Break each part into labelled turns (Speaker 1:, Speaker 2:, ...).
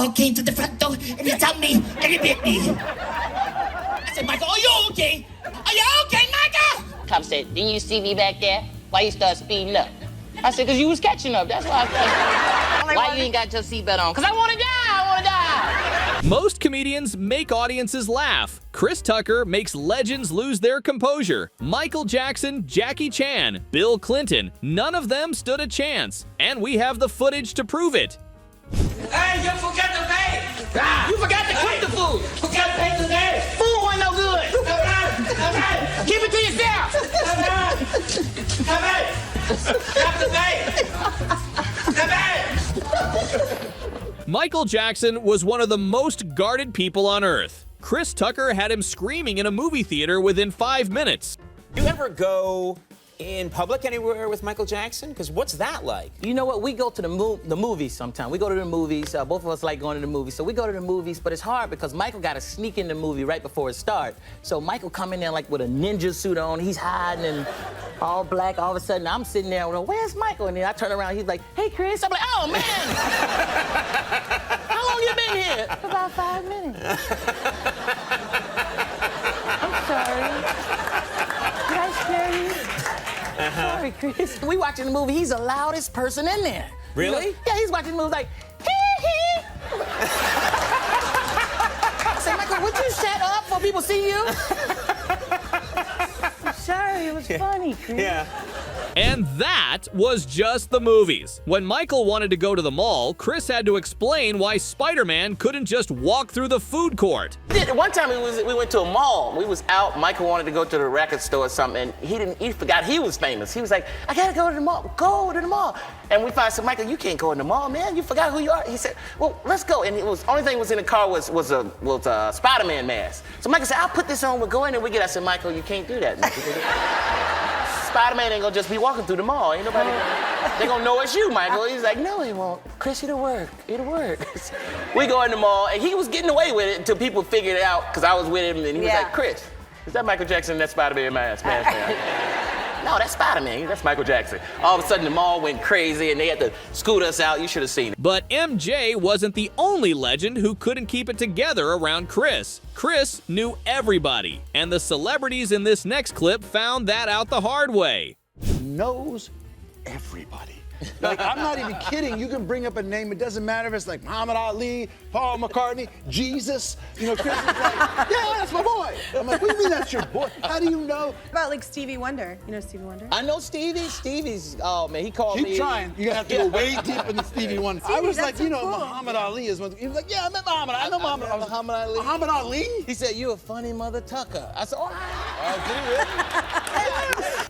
Speaker 1: dog came to the front door and he jumped me and he bit me. I said, Michael, are you okay? Are you okay, Michael?
Speaker 2: Cop said, didn't you see me back there? Why you start speeding up? I said, because you was catching up. That's why I started. Why you ain't got your seatbelt on? Because I want to die. I want to die.
Speaker 3: Most comedians make audiences laugh. Chris Tucker makes legends lose their composure. Michael Jackson, Jackie Chan, Bill Clinton, none of them stood a chance. And we have the footage to prove it.
Speaker 1: Hey, you forgot to pay. You forgot to cook the food. Forgot to pay today.
Speaker 2: Food wasn't no good.
Speaker 1: Keep it to yourself. Come back. Have to pay.
Speaker 3: Michael Jackson was one of the most guarded people on earth. Chris Tucker had him screaming in a movie theater within 5 minutes.
Speaker 4: Do you ever go in public anywhere with Michael Jackson? Because what's that like?
Speaker 5: You know what? We go to the movies sometimes. We go to the movies. Both of us like going to the movies. So we go to the movies, but it's hard because Michael got to sneak in the movie right before it starts. So Michael come in there like with a ninja suit on. He's hiding and all black. All of a sudden, I'm sitting there, well, where's Michael? And then I turn around. He's like, hey, Chris. I'm like, oh, man. How long you been here? About 5 minutes. I'm sorry. Did I scare you? Sorry, Chris. We watching the movie. He's the loudest person in there.
Speaker 4: Really?
Speaker 5: Yeah, he's watching the movie like, hee hee. I say, Michael, would you shut up before people see you? I'm sorry, it was funny, Chris.
Speaker 4: Yeah.
Speaker 3: And that was just the movies. When Michael wanted to go to the mall, Chris had to explain why Spider-Man couldn't just walk through the food court.
Speaker 5: One time we went to a mall. We was out. Michael wanted to go to the record store or something, and he forgot he was famous. He was like, I gotta go to the mall. Go to the mall. And we finally said, Michael, you can't go in the mall, man. You forgot who you are. He said, well, let's go. And it was only thing was in the car was a Spider-Man mask. So Michael said, I'll put this on. We'll go in and we get. I said, Michael, you can't do that. Spider-Man ain't gonna just be walking through the mall. Ain't nobody. They gonna know it's you, Michael. He's like, no, he won't. Chris, it'll work. It'll work. We go in the mall, and he was getting away with it until people figured it out, because I was with him, and he was like, Chris, is that Michael Jackson in that Spider-Man mask? No, that's Spider-Man. That's Michael Jackson. All of a sudden, the mall went crazy, and they had to scoot us out. You should have seen it.
Speaker 3: But MJ wasn't the only legend who couldn't keep it together around Chris. Chris knew everybody, and the celebrities in this next clip found that out the hard way.
Speaker 6: Knows everybody. Like, I'm not even kidding. You can bring up a name. It doesn't matter if it's like Muhammad Ali, Paul McCartney, Jesus. You know, Chris is like, yeah, that's my boy. I'm like, what do you mean that's your boy? How do you know?
Speaker 7: What about like Stevie Wonder? You know Stevie Wonder?
Speaker 5: I know Stevie. Stevie's, oh man, he called me.
Speaker 6: Keep trying. You're gonna have to go way deep into Stevie Wonder. I was like, you know, cool. Muhammad Ali is one. He was like, yeah, I met Muhammad. I know Muhammad.
Speaker 5: Muhammad Ali.
Speaker 6: Muhammad Ali?
Speaker 5: He said, you a funny mother Tucker. I said, oh,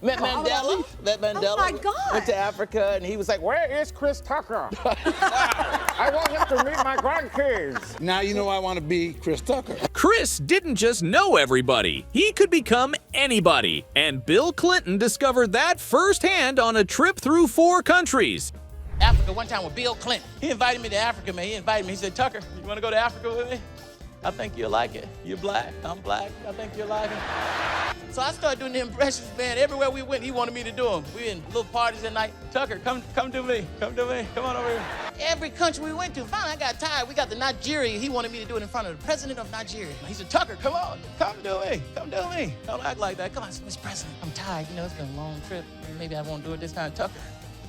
Speaker 6: Met
Speaker 5: Mandela. Met Mandela.
Speaker 7: Oh my God.
Speaker 5: Went to Africa, and he was like, where is Chris Tucker? I want him to meet my grandkids.
Speaker 6: Now you know I want to be Chris Tucker.
Speaker 3: Chris didn't just know everybody. He could become anybody. And Bill Clinton discovered that firsthand on a trip through 4 countries.
Speaker 5: Africa one time with Bill Clinton. He invited me to Africa, man. He invited me. He said, Tucker, you want to go to Africa with me? I think you'll like it. You're black, I'm black. I think you'll like it. So I started doing the impressions, man. Everywhere we went, he wanted me to do them. We in little parties at night. Tucker, come to me. Come to me. Come on over here. Every country we went to, finally I got tired. We got to Nigeria. He wanted me to do it in front of the president of Nigeria. He said, Tucker, come on. Come do me. Come do me. Don't act like that. Come on, Mr. President. I'm tired. You know, it's been a long trip. Maybe I won't do it this time. Tucker,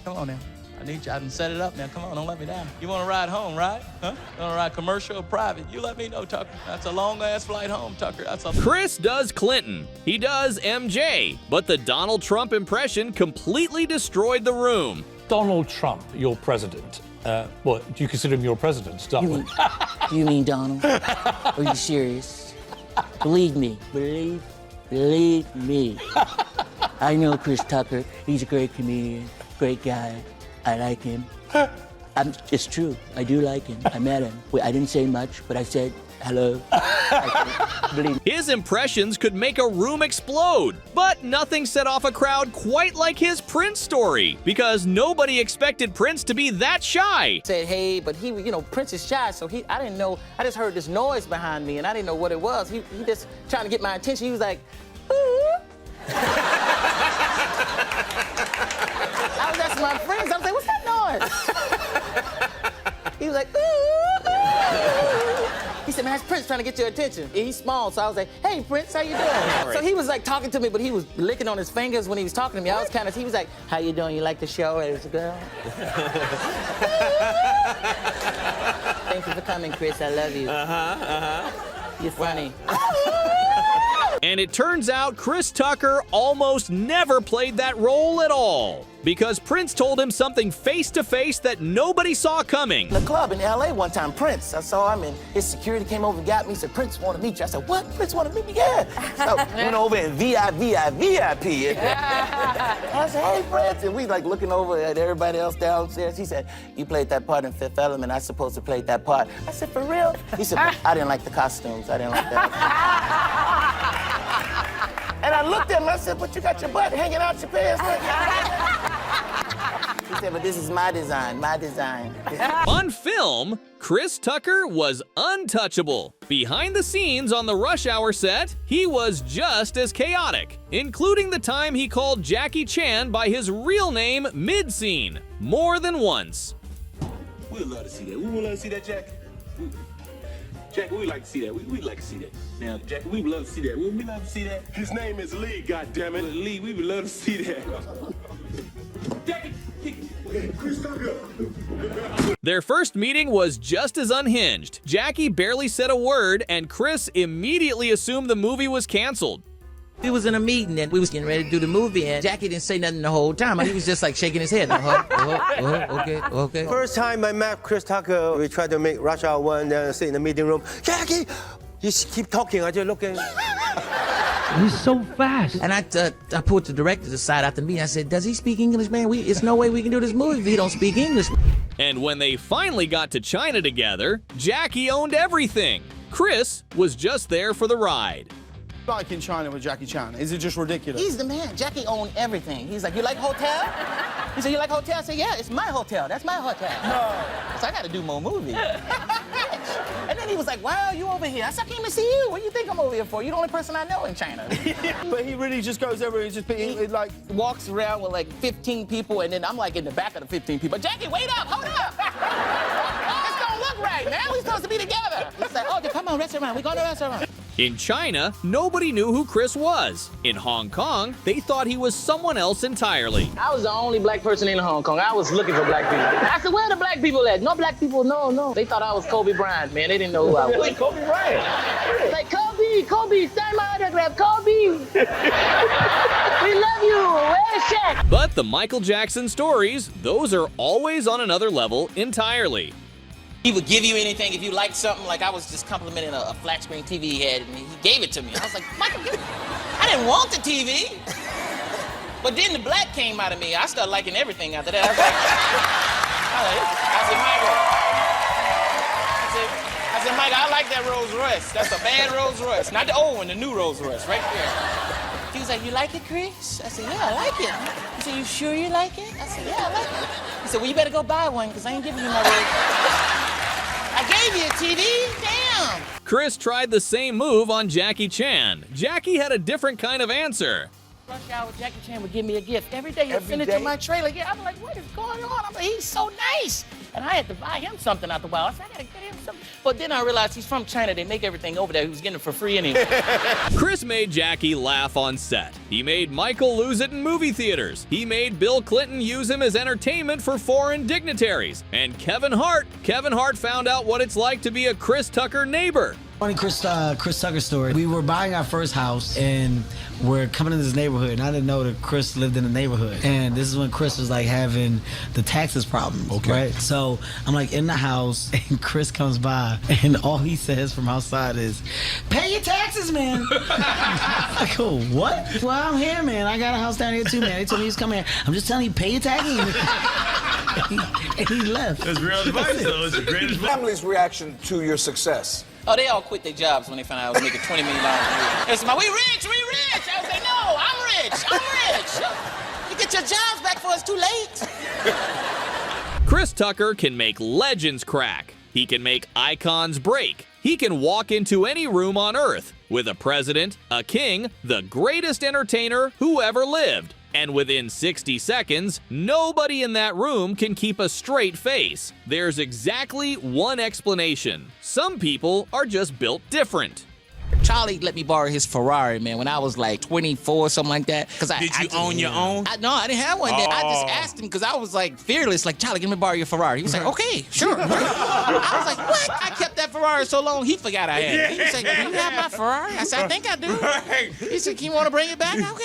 Speaker 5: come on now. I need you. I done set it up now. Come on, don't let me down. You want to ride home, right? Huh? You want to ride commercial or private? You let me know, Tucker. That's a long-ass flight home, Tucker. That's a...
Speaker 3: Chris does Clinton. He does MJ. But the Donald Trump impression completely destroyed the room.
Speaker 8: Donald Trump, your president. What, do you consider him your president? Start with.
Speaker 2: You mean Donald? Are you serious? Believe me. Believe me. I know Chris Tucker. He's a great comedian, great guy. I like him. It's true. I do like him. I met him. I didn't say much, but I said hello.
Speaker 3: His impressions could make a room explode, but nothing set off a crowd quite like his Prince story, because nobody expected Prince to be that shy.
Speaker 5: Said, hey, but he, you know, Prince is shy, so I didn't know. I just heard this noise behind me, and I didn't know what it was. He just trying to get my attention. He was like, ooh. I was asking my friends, I was like, what's that noise? He was like, ooh. said, man, that's Prince trying to get your attention. And he's small, so I was like, hey, Prince, how you doing? So he was like talking to me, but he was licking on his fingers when he was talking to me. I was kind of, he was like, how you doing? You like the show as a girl? Thank you for coming, Chris. I love you. You're funny.
Speaker 3: And it turns out Chris Tucker almost never played that role at all, because Prince told him something face-to-face that nobody saw coming.
Speaker 5: The club in LA one time, Prince. I saw him and his security came over and got me. He said, Prince wanted to meet you. I said, what? Prince wanted to meet me? Yeah. So we went over and VIP. I said, hey, Prince. And we like looking over at everybody else downstairs. He said, you played that part in Fifth Element. I supposed to play that part. I said, for real? He said, I didn't like the costumes. I didn't like that. And I looked at him, I said, but you got your butt hanging out your pants. He said, but this is my design, my design.
Speaker 3: On film, Chris Tucker was untouchable. Behind the scenes on the Rush Hour set, he was just as chaotic, including the time he called Jackie Chan by his real name mid-scene, more than once.
Speaker 9: We'd love to see that. We would love to see that, Jack. Jack, we'd like to see that. We'd like to see that. Now, Jack, we'd love to see that. We'd love to see that. His name is Lee, goddammit. Lee, we would love to see that. Jackie, Chris Tucker.
Speaker 3: Their first meeting was just as unhinged. Jackie barely said a word, and Chris immediately assumed the movie was canceled.
Speaker 2: We was in a meeting and we was getting ready to do the movie, and Jackie didn't say nothing the whole time. He was just like shaking his head. Okay.
Speaker 10: First time I met Chris Tucker, we tried to make Rush Hour 1, then sit in the meeting room. Jackie, you keep talking, I just looking.
Speaker 2: He's so fast. And I put the director aside after the meeting. I said, does he speak English, man? It's no way we can do this movie if he don't speak English.
Speaker 3: And when they finally got to China together, Jackie owned everything. Chris was just there for the ride.
Speaker 6: Like in China with Jackie Chan? Is it just ridiculous?
Speaker 5: He's the man. Jackie owned everything. He's like, you like hotel? He said, you like hotel? I said, yeah, it's my hotel. That's my hotel. No. So I got to do more movies. And then he was like, wow, you over here. I said, I came to see you. What do you think I'm over here for? You're the only person I know in China.
Speaker 6: But he really just goes over and just like
Speaker 5: walks around with like 15 people, and then I'm like in the back of the 15 people. Jackie, wait up, hold up. This don't look right, man. We're supposed to be together. He's like, oh, come on, restaurant. We go to the restaurant.
Speaker 3: In China, nobody knew who Chris was. In Hong Kong, they thought he was someone else entirely.
Speaker 5: I was the only black person in Hong Kong. I was looking for black people. I said, where are the black people at? No black people, no. They thought I was Kobe Bryant, man. They didn't know who I was.
Speaker 9: Really, Kobe Bryant?
Speaker 5: Like, Kobe, sign my autograph, Kobe. We love you. Where's Shaq?
Speaker 3: But the Michael Jackson stories, those are always on another level entirely.
Speaker 5: He would give you anything if you liked something. Like I was just complimenting a flat screen TV he had, and he gave it to me. I was like, Michael, I didn't want the TV. But then the black came out of me. I started liking everything after that. I said, Michael, I like that Rolls Royce. That's a bad Rolls Royce. Not the old one, the new Rolls Royce, right there. He was like, you like it, Chris? I said, yeah, I like it. He said, you sure you like it? I said, yeah, I like it. He said, well, you better go buy one, because I ain't giving you my Rolls. I gave you a TV, damn.
Speaker 3: Chris tried the same move on Jackie Chan. Jackie had a different kind of answer.
Speaker 5: Rush Hour with Jackie Chan would give me a gift. Every day he'd send it to my trailer. Yeah, I'm like, what is going on? I'm like, he's so nice. And I had to buy him something out the wild. I said, I gotta get him something. But then I realized he's from China. They make everything over there. He was getting it for free anyway.
Speaker 3: Chris made Jackie laugh on set. He made Michael lose it in movie theaters. He made Bill Clinton use him as entertainment for foreign dignitaries. And Kevin Hart found out what it's like to be a Chris Tucker neighbor.
Speaker 11: Funny Chris Tucker story. We were buying our first house and we're coming in this neighborhood, and I didn't know that Chris lived in the neighborhood. And this is when Chris was like having the taxes problems, right? So I'm like in the house, and Chris comes by, and all he says from outside is, "Pay your taxes, man." I go, "What?" "Well, I'm here, man. I got a house down here too, man. They told me he was coming here. I'm just telling you, pay your taxes." And he left.
Speaker 9: That's real advice, though. It's the greatest.
Speaker 6: Family's reaction to your success.
Speaker 5: Oh, they all quit their jobs when they found out I was making $20 million a year. They said, we rich. I was like, no, I'm rich. You get your jobs back before it's too late.
Speaker 3: Chris Tucker can make legends crack. He can make icons break. He can walk into any room on Earth with a president, a king, the greatest entertainer who ever lived. And within 60 seconds, nobody in that room can keep a straight face. There's exactly one explanation. Some people are just built different.
Speaker 2: Charlie let me borrow his Ferrari, man, when I was like 24, something like that.
Speaker 1: Did you own your own?
Speaker 2: No, I didn't have one. I just asked him because I was like fearless, like, Charlie, let me borrow your Ferrari. He was like, okay, sure. I was like, what? I kept that Ferrari so long, he forgot I had it. He was like, do you have my Ferrari? I said, I think I do. He said, you want to bring it back? Okay,